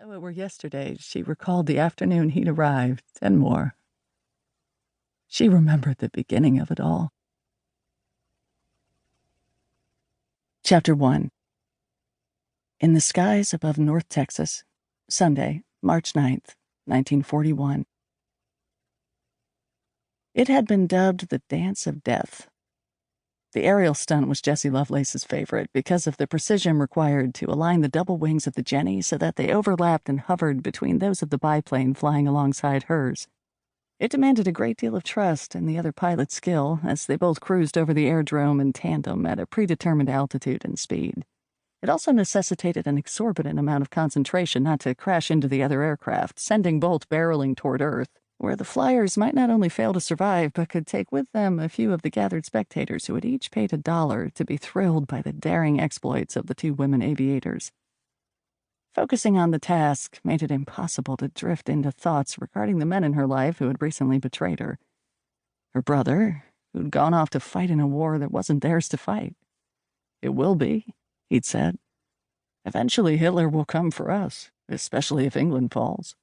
Though it were yesterday, she recalled the afternoon he'd arrived, and more. She remembered the beginning of it all. Chapter 1. In the skies above North Texas, Sunday, March 9th, 1941. It had been dubbed the Dance of Death. The aerial stunt was Jessie Lovelace's favorite because of the precision required to align the double wings of the Jenny so that they overlapped and hovered between those of the biplane flying alongside hers. It demanded a great deal of trust in the other pilot's skill as they both cruised over the airdrome in tandem at a predetermined altitude and speed. It also necessitated an exorbitant amount of concentration not to crash into the other aircraft, sending both barreling toward Earth, where the flyers might not only fail to survive but could take with them a few of the gathered spectators who had each paid $1 to be thrilled by the daring exploits of the two women aviators. Focusing on the task made it impossible to drift into thoughts regarding the men in her life who had recently betrayed her. Her brother, who'd gone off to fight in a war that wasn't theirs to fight. "It will be," he'd said. "Eventually Hitler will come for us, especially if England falls."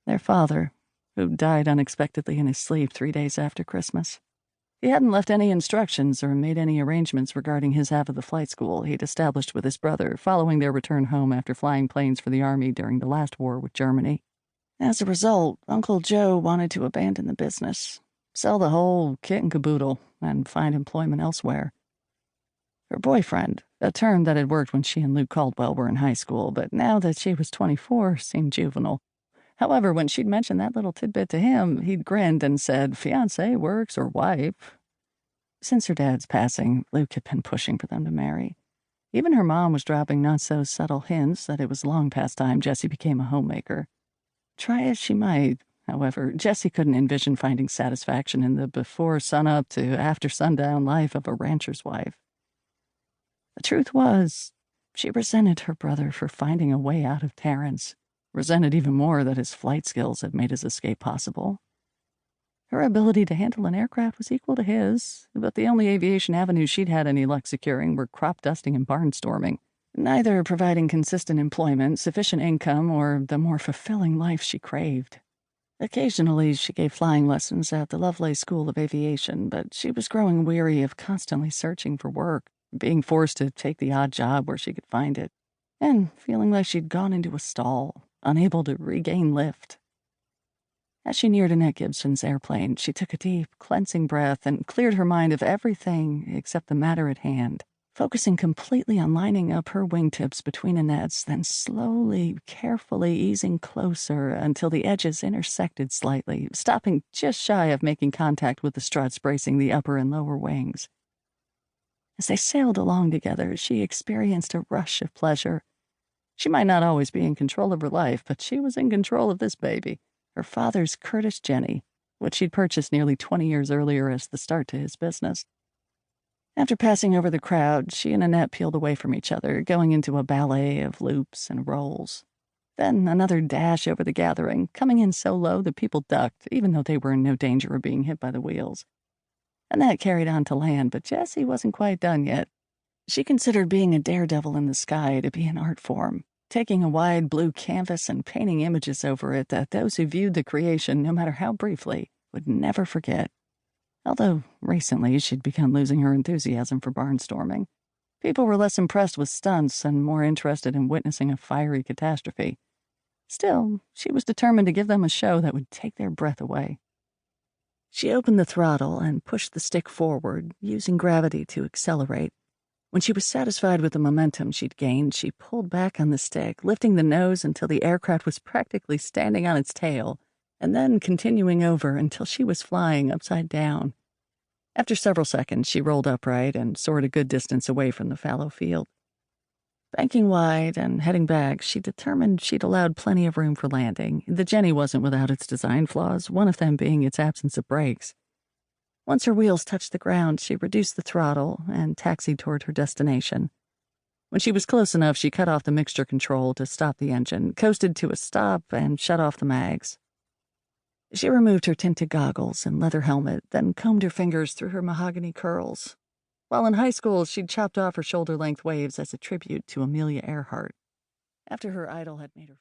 Their father, who died unexpectedly in his sleep 3 days after Christmas. He hadn't left any instructions or made any arrangements regarding his half of the flight school he'd established with his brother following their return home after flying planes for the Army during the last war with Germany. As a result, Uncle Joe wanted to abandon the business, sell the whole kit and caboodle, and find employment elsewhere. Her boyfriend, a term that had worked when she and Luke Caldwell were in high school, but now that she was 24, seemed juvenile. However, when she'd mentioned that little tidbit to him, he'd grinned and said, "Fiancé works or wife." Since her dad's passing, Luke had been pushing for them to marry. Even her mom was dropping not-so-subtle hints that it was long past time Jessie became a homemaker. Try as she might, however, Jessie couldn't envision finding satisfaction in the before-sunup to after-sundown life of a rancher's wife. The truth was, she resented her brother for finding a way out of Terrence. Resented even more that his flight skills had made his escape possible. Her ability to handle an aircraft was equal to his, but the only aviation avenues she'd had any luck securing were crop dusting and barnstorming, neither providing consistent employment, sufficient income, or the more fulfilling life she craved. Occasionally, she gave flying lessons at the Lovelace School of Aviation, but she was growing weary of constantly searching for work, being forced to take the odd job where she could find it, and feeling like she'd gone into a stall, unable to regain lift. As she neared Annette Gibson's airplane, she took a deep, cleansing breath and cleared her mind of everything except the matter at hand, focusing completely on lining up her wingtips between Annette's, then slowly, carefully easing closer until the edges intersected slightly, stopping just shy of making contact with the struts bracing the upper and lower wings. As they sailed along together, she experienced a rush of pleasure. She might not always be in control of her life, but she was in control of this baby, her father's Curtiss Jenny, which she'd purchased nearly 20 years earlier as the start to his business. After passing over the crowd, she and Annette peeled away from each other, going into a ballet of loops and rolls. Then another dash over the gathering, coming in so low that people ducked, even though they were in no danger of being hit by the wheels. Annette carried on to land, but Jessie wasn't quite done yet. She considered being a daredevil in the sky to be an art form, taking a wide blue canvas and painting images over it that those who viewed the creation, no matter how briefly, would never forget. Although, recently, she'd begun losing her enthusiasm for barnstorming. People were less impressed with stunts and more interested in witnessing a fiery catastrophe. Still, she was determined to give them a show that would take their breath away. She opened the throttle and pushed the stick forward, using gravity to accelerate. When she was satisfied with the momentum she'd gained, she pulled back on the stick, lifting the nose until the aircraft was practically standing on its tail, and then continuing over until she was flying upside down. After several seconds, she rolled upright and soared a good distance away from the fallow field. Banking wide and heading back, she determined she'd allowed plenty of room for landing. The Jenny wasn't without its design flaws, one of them being its absence of brakes. Once her wheels touched the ground, she reduced the throttle and taxied toward her destination. When she was close enough, she cut off the mixture control to stop the engine, coasted to a stop, and shut off the mags. She removed her tinted goggles and leather helmet, then combed her fingers through her mahogany curls. While in high school, she'd chopped off her shoulder-length waves as a tribute to Amelia Earhart. After her idol had made her